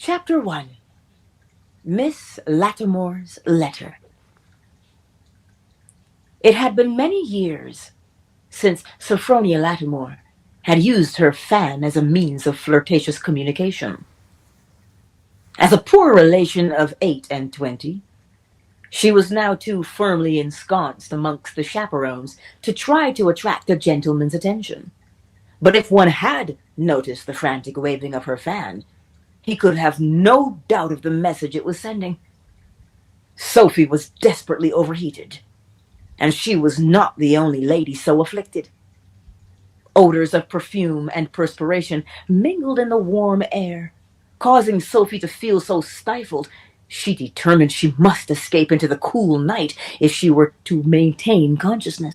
Chapter 1. Miss Lattimore's Letter. It had been many years since Sophronia Lattimore had used her fan as a means of flirtatious communication. As a poor relation of 28, she was now too firmly ensconced amongst the chaperons to try to attract a gentleman's attention. But if one had noticed the frantic waving of her fan, he could have no doubt of the message it was sending. Sophie was desperately overheated, and she was not the only lady so afflicted. Odors of perfume and perspiration mingled in the warm air, causing Sophie to feel so stifled. She determined she must escape into the cool night if she were to maintain consciousness.